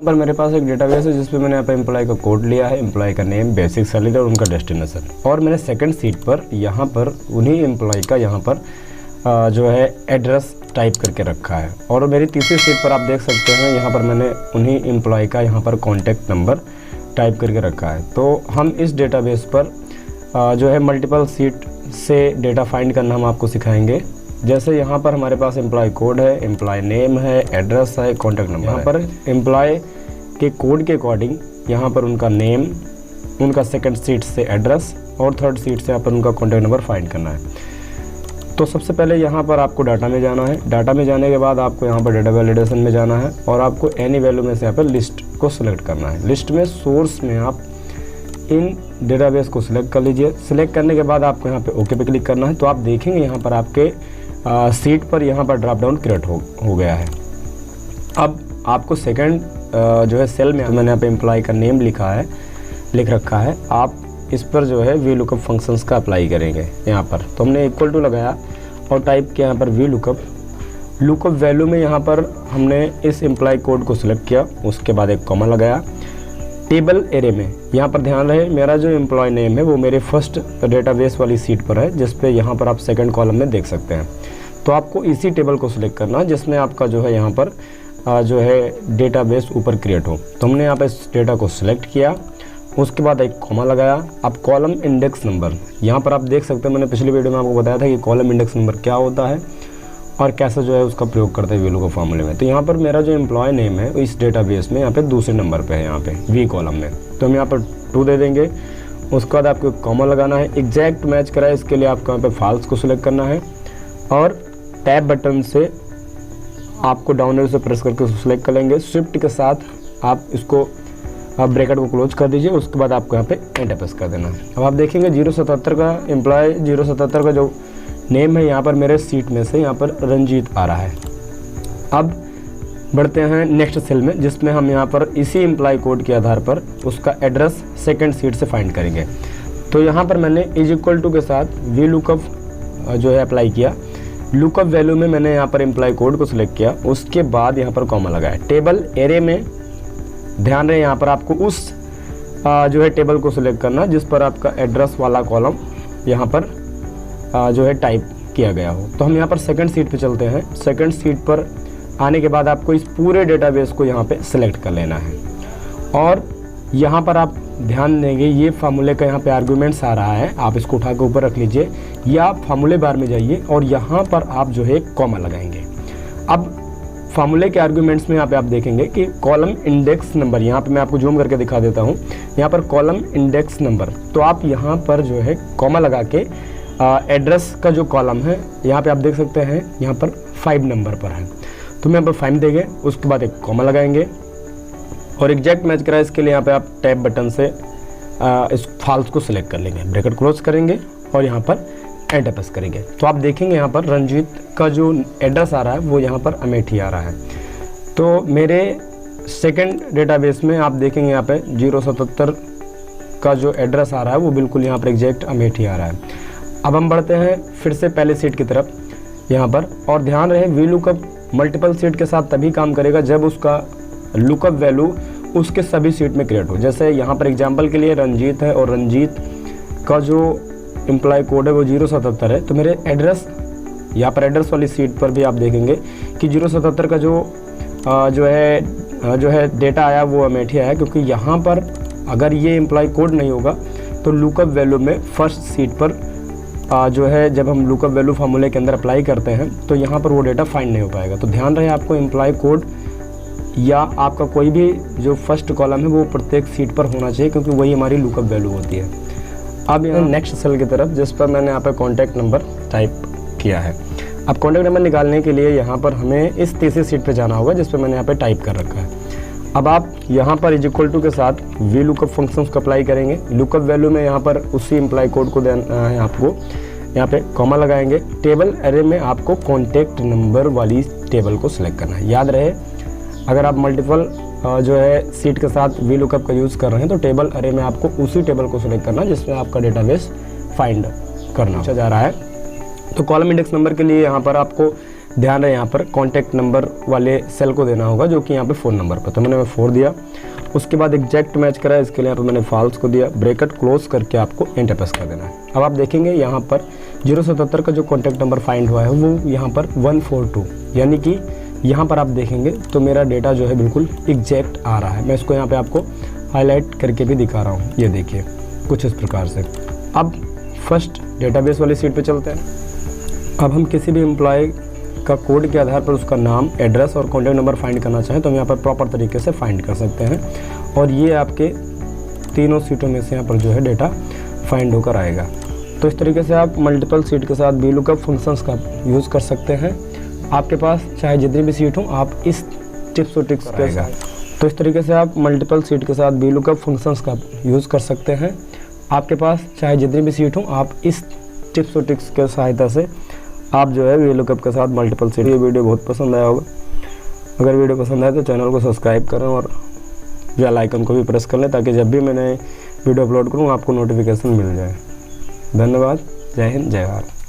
पर मेरे पास एक डेटाबेस है जिसपे मैंने यहाँ पे एम्प्लॉय का कोड लिया है, एम्प्लॉय का नेम, बेसिक सैलरी और उनका डेस्टिनेशन। और मैंने सेकंड सीट पर यहाँ पर उन्हीं एम्प्लॉय का यहाँ पर जो है एड्रेस टाइप करके रखा है। और मेरी तीसरी सीट पर आप देख सकते हैं यहाँ पर मैंने उन्हीं एम्प्लॉय का यहाँ पर कॉन्टैक्ट नंबर टाइप करके रखा है। तो हम इस डेटाबेस पर जो है मल्टीपल सीट से डेटा फाइंड करना हम आपको सिखाएंगे। जैसे यहाँ पर हमारे पास एम्प्लॉय कोड है, एम्प्लॉय नेम है, एड्रेस है, कॉन्टैक्ट नंबर। यहाँ पर एम्प्लॉय के कोड के अकॉर्डिंग यहाँ पर उनका नेम, उनका सेकंड सीट से एड्रेस और थर्ड सीट से यहाँ पर उनका कॉन्टैक्ट नंबर फाइंड करना है। तो सबसे पहले यहाँ पर आपको डाटा में जाना है। डाटा में जाने के बाद आपको यहाँ पर डेटा वैलिडेशन में जाना है और आपको एनी वैल्यू में से यहाँ पर लिस्ट को सिलेक्ट करना है। लिस्ट में सोर्स में आप इन डेटाबेस को सिलेक्ट कर लीजिए। सिलेक्ट करने के बाद आपको यहाँ पे ओके पे क्लिक करना है। तो आप देखेंगे यहाँ पर आपके सीट पर यहाँ पर ड्रॉप डाउन क्रिएट हो गया है। अब आपको सेकंड जो है सेल में मैंने यहाँ पे एम्प्लॉय का नेम लिख रखा है। आप इस पर जो है वी लुकअप फंक्शंस का अप्लाई करेंगे यहाँ पर। तो हमने इक्वल टू लगाया और टाइप किया यहाँ पर वी लुकअप वैल्यू में यहाँ पर हमने इस एम्प्लॉय कोड को सिलेक्ट किया, उसके बाद एक कॉमा लगाया। टेबल एरे में यहाँ पर ध्यान रहे मेरा जो एम्प्लॉय नेम है वो मेरे फर्स्ट डेटाबेस वाली सीट पर है, जिस पे यहाँ पर आप सेकंड कॉलम में देख सकते हैं। तो आपको इसी टेबल को सिलेक्ट करना है जिसमें आपका जो है यहाँ पर जो है डेटाबेस ऊपर क्रिएट हो। तो हमने यहाँ पर इस डेटा को सिलेक्ट किया, उसके बाद एक कॉमा लगाया। अब कॉलम इंडेक्स नंबर यहाँ पर आप देख सकते हैं, मैंने पिछली वीडियो में आपको बताया था कि कॉलम इंडेक्स नंबर क्या होता है और कैसे जो है उसका प्रयोग करते हैं वी लुकअप फॉर्मूले में। तो यहाँ पर मेरा जो एम्प्लॉय नेम है इस डेटाबेस में यहाँ पे दूसरे नंबर पे है, यहाँ पे वी कॉलम में। तो हम यहाँ पर 2 दे देंगे। उसके बाद आपको कॉमा लगाना है, एग्जैक्ट मैच कराए इसके लिए आपको यहाँ पे फॉल्स को सिलेक्ट करना है और टैब बटन से आपको डाउन एरो से प्रेस करके सिलेक्ट कर लेंगे। शिफ्ट के साथ आप इसको ब्रैकेट को क्लोज कर दीजिए। उसके बाद आपको यहाँ पे एंटर प्रेस कर देना है। अब आप देखेंगे 077 का एम्प्लॉय 077 का जो नेम है यहाँ पर मेरे सीट में से यहाँ पर रंजीत आ रहा है। अब बढ़ते हैं नेक्स्ट सेल में जिसमें हम यहाँ पर इसी एम्प्लॉय कोड के आधार पर उसका एड्रेस सेकंड सीट से फाइंड करेंगे। तो यहाँ पर मैंने इज इक्वल टू के साथ वी लुकअप जो है अप्लाई किया। लुकअप वैल्यू में मैंने यहाँ पर एम्प्लॉय कोड को सिलेक्ट किया, उसके बाद यहाँ पर कॉमा लगाया। टेबल एरे में ध्यान रहे यहाँ पर आपको उस जो है टेबल को सिलेक्ट करना जिस पर आपका एड्रेस वाला कॉलम यहाँ पर जो है टाइप किया गया हो। तो हम यहाँ पर सेकंड सीट पे चलते हैं। सेकंड सीट पर आने के बाद आपको इस पूरे डेटाबेस को यहाँ पे सिलेक्ट कर लेना है और यहाँ पर आप ध्यान देंगे ये फार्मूले का यहाँ पे आर्गूमेंट्स आ रहा है, आप इसको उठा के ऊपर रख लीजिए या फार्मूले बार में जाइए और यहाँ पर आप जो है कॉमा लगाएंगे। अब फार्मूले के आर्गूमेंट्स में यहाँ पे आप देखेंगे कि कॉलम इंडेक्स नंबर, यहाँ पे मैं आपको जूम करके दिखा देता हूँ, यहाँ पर कॉलम इंडेक्स नंबर। तो आप यहाँ पर जो है कॉमा लगा के एड्रेस का जो कॉलम है यहाँ पे आप देख सकते हैं यहाँ पर 5 नंबर पर है। तो मैं यहाँ पर 5 देंगे, उसके बाद एक कॉमा लगाएंगे और एग्जैक्ट मैच कराए इसके लिए यहाँ पे आप टैब बटन से इस फॉल्स को सिलेक्ट कर लेंगे, ब्रैकेट क्लोज करेंगे और यहाँ पर एंटर प्रेस करेंगे। तो आप देखेंगे यहाँ पर रंजीत का जो एड्रेस आ रहा है वो यहाँ पर अमेठी आ रहा है। तो मेरे सेकंड डेटाबेस में आप देखेंगे यहाँ पे 077 का जो एड्रेस आ रहा है वो बिल्कुल यहाँ पर एग्जैक्ट अमेठी आ रहा है। अब हम बढ़ते हैं फिर से पहले सीट की तरफ यहाँ पर, और ध्यान रहे वी लुकअप मल्टीपल सीट के साथ तभी काम करेगा जब उसका लुकअप वैल्यू उसके सभी सीट में क्रिएट हो। जैसे यहाँ पर एग्जांपल के लिए रंजीत है और रंजीत का जो एम्प्लॉय कोड है वो 077 है। तो मेरे एड्रेस यहाँ पर एड्रेस वाली सीट पर भी आप देखेंगे कि 077 का जो है डेटा आया वो अमेठी आया, क्योंकि यहाँ पर अगर ये एम्प्लॉय कोड नहीं होगा तो लुकअप वैल्यू में फर्स्ट सीट पर जो है जब हम लुकअप वैल्यू फार्मूले के अंदर अप्लाई करते हैं तो यहाँ पर वो डेटा फाइंड नहीं हो पाएगा। तो ध्यान रहे आपको एम्प्लॉय कोड या आपका कोई भी जो फर्स्ट कॉलम है वो प्रत्येक सीट पर होना चाहिए, क्योंकि वही हमारी लुकअप वैल्यू होती है। अब यहाँ नेक्स्ट सेल की तरफ जिस पर मैंने यहाँ पर कॉन्टैक्ट नंबर टाइप किया है। अब कॉन्टैक्ट नंबर निकालने के लिए यहाँ पर हमें इस तीसरी सीट पर जाना होगा जिस पर मैंने यहाँ पर टाइप कर रखा है। अब आप यहाँ पर इज इक्वल टू के साथ वी लुकअप फंक्शंस को अप्लाई करेंगे। लुकअप वैल्यू में यहाँ पर उसी एम्प्लॉय कोड को देना है आपको, यहाँ पे कॉमा लगाएंगे। टेबल एरे में आपको कॉन्टैक्ट नंबर वाली टेबल को सिलेक्ट करना है। याद रहे अगर आप मल्टीपल जो है सीट के साथ वी लुकअप का यूज़ कर रहे हैं तो टेबल एरे में आपको उसी टेबल को सिलेक्ट करना जिसमें आपका डेटाबेस फाइंड करना जा रहा है। तो कॉलम इंडेक्स नंबर के लिए यहाँ पर आपको ध्यान रहे यहाँ पर कॉन्टैक्ट नंबर वाले सेल को देना होगा, जो कि यहाँ पे फ़ोन नंबर पर। तो मैंने 4 दिया, उसके बाद एग्जैक्ट मैच करा, इसके लिए यहाँ पे मैंने फॉल्स को दिया। ब्रैकेट क्लोज करके आपको एंटर प्रेस कर देना है। अब आप देखेंगे यहाँ पर 077 का जो कॉन्टैक्ट नंबर फाइंड हुआ है वो यहाँ पर 142, यानी कि यहाँ पर आप देखेंगे तो मेरा डेटा जो है बिल्कुल एग्जैक्ट आ रहा है। मैं इसको यहाँ पे आपको हाईलाइट करके भी दिखा रहा हूँ, ये देखिए कुछ इस प्रकार से। अब फर्स्ट डेटाबेस वाली सीट पे चलते हैं। अब हम किसी भी एम्प्लॉय का कोड के आधार पर उसका नाम, एड्रेस और कॉन्टैक्ट नंबर फाइंड करना चाहें तो हम यहाँ पर प्रॉपर तरीके से फाइंड कर सकते हैं, और ये आपके तीनों सीटों में से यहाँ पर जो है डेटा फाइंड होकर आएगा। तो इस तरीके से आप मल्टीपल सीट के साथ VLOOKUP फंक्शंस का यूज़ कर सकते हैं। आपके पास चाहे जितनी भी सीट हो, आप इस टिप्स और ट्रिक्स के साथ, तो इस तरीके से आप मल्टीपल सीट के साथ VLOOKUP फंक्शंस का यूज़ कर सकते हैं। आपके पास चाहे जितनी भी सीट हो, आप इस टिप्स और ट्रिक्स के सहायता से आप जो है VLOOKUP के साथ मल्टीपल सीट। ये वीडियो बहुत पसंद आया होगा। अगर वीडियो पसंद आए तो चैनल को सब्सक्राइब करें और बेल आइकन को भी प्रेस कर लें, ताकि जब भी मैंने वीडियो अपलोड करूँ आपको नोटिफिकेशन मिल जाए। धन्यवाद। जय हिंद, जय भारत।